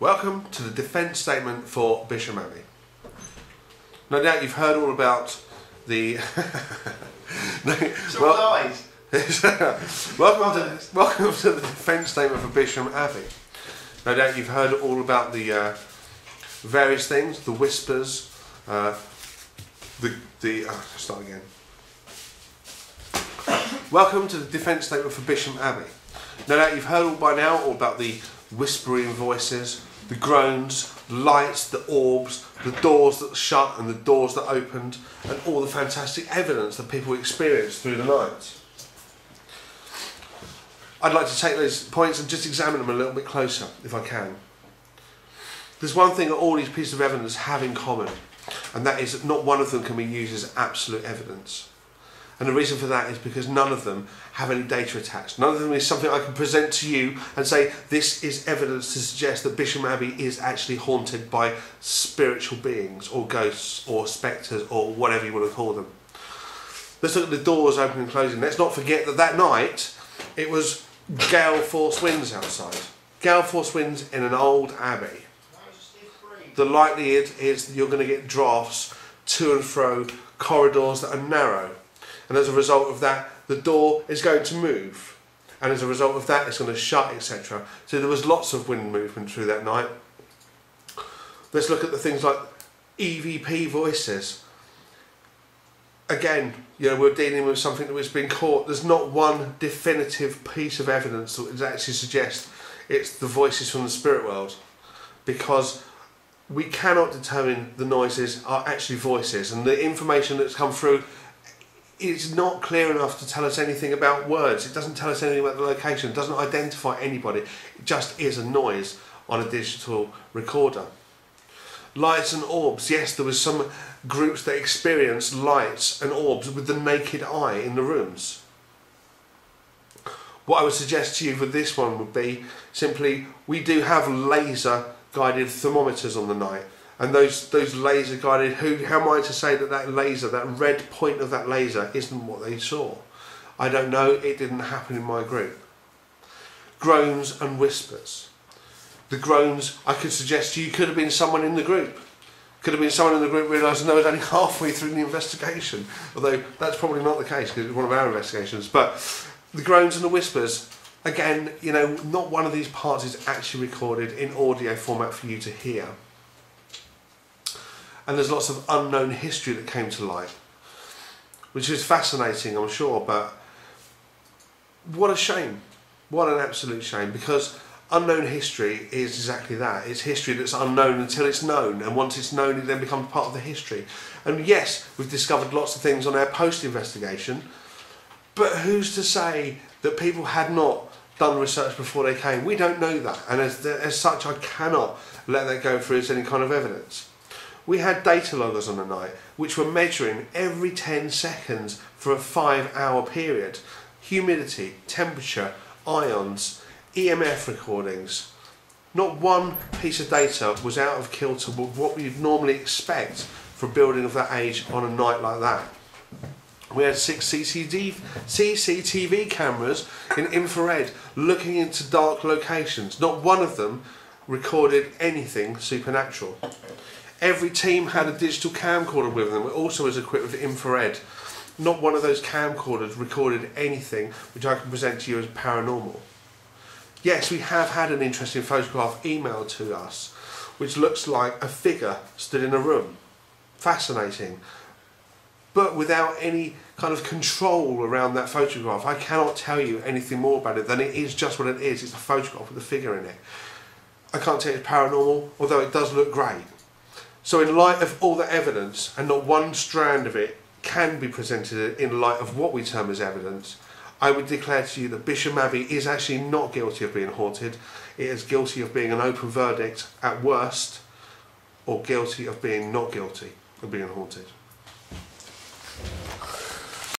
Welcome to the defence statement for Bisham Abbey. No doubt you've heard all about the... welcome to the defence statement for Bisham Abbey. No doubt you've heard all about the various things, the whispers, start again. Welcome to the defence statement for Bisham Abbey. No doubt you've heard all by now all about the whispering voices, the groans, the lights, the orbs, the doors that shut and the doors that opened, and all the fantastic evidence that people experienced through the night. I'd like to take those points and just examine them a little bit closer, if I can. There's one thing that all these pieces of evidence have in common, and that is that not one of them can be used as absolute evidence. And the reason for that is because none of them have any data attached. None of them is something I can present to you and say, this is evidence to suggest that Bisham Abbey is actually haunted by spiritual beings, or ghosts, or spectres, or whatever you want to call them. Let's look at the doors opening and closing. Let's not forget that that night, it was gale force winds outside. Gale force winds in an old abbey. The likelihood is that you're going to get drafts to and fro corridors that are narrow. And as a result of that, the door is going to move. And as a result of that, it's going to shut, etc. So there was lots of wind movement through that night. Let's look at the things like EVP voices. Again, we're dealing with something that has been caught. There's not one definitive piece of evidence that would actually suggest it's the voices from the spirit world. Because we cannot determine the noises are actually voices. And the information that's come through, it's not clear enough to tell us anything about words. It doesn't tell us anything about the location. It doesn't identify anybody. It just is a noise on a digital recorder. Lights and orbs. Yes, there was some groups that experienced lights and orbs with the naked eye in the rooms. What I would suggest to you for this one would be simply, we do have laser guided thermometers on the night. And those laser guided, how am I to say that that laser, that red point of that laser isn't what they saw? I don't know, it didn't happen in my group. Groans and whispers. The groans, I could suggest to you, could have been someone in the group. Could have been someone in the group realising they was only halfway through the investigation. Although that's probably not the case because it's one of our investigations. But the groans and the whispers, again, not one of these parts is actually recorded in audio format for you to hear. And there's lots of unknown history that came to light, which is fascinating, I'm sure, but what a shame. What an absolute shame, because unknown history is exactly that. It's history that's unknown until it's known, and once it's known, it then becomes part of the history. And yes, we've discovered lots of things on our post-investigation, but who's to say that people had not done research before they came? We don't know that, and as such, I cannot let that go through as any kind of evidence. We had data loggers on the night which were measuring every 10 seconds for a 5-hour period. Humidity, temperature, ions, EMF recordings. Not one piece of data was out of kilter with what we'd normally expect for a building of that age on a night like that. We had 6 CCTV cameras in infrared looking into dark locations. Not one of them recorded anything supernatural. Every team had a digital camcorder with them. It also was equipped with infrared. Not one of those camcorders recorded anything which I can present to you as paranormal. Yes, we have had an interesting photograph emailed to us, which looks like a figure stood in a room. Fascinating. But without any kind of control around that photograph, I cannot tell you anything more about it than it is just what it is. It's a photograph with a figure in it. I can't tell you it's paranormal, although it does look great. So in light of all the evidence, and not one strand of it can be presented in light of what we term as evidence, I would declare to you that Bisham Abbey is actually not guilty of being haunted. It is guilty of being an open verdict at worst, or guilty of being not guilty of being haunted.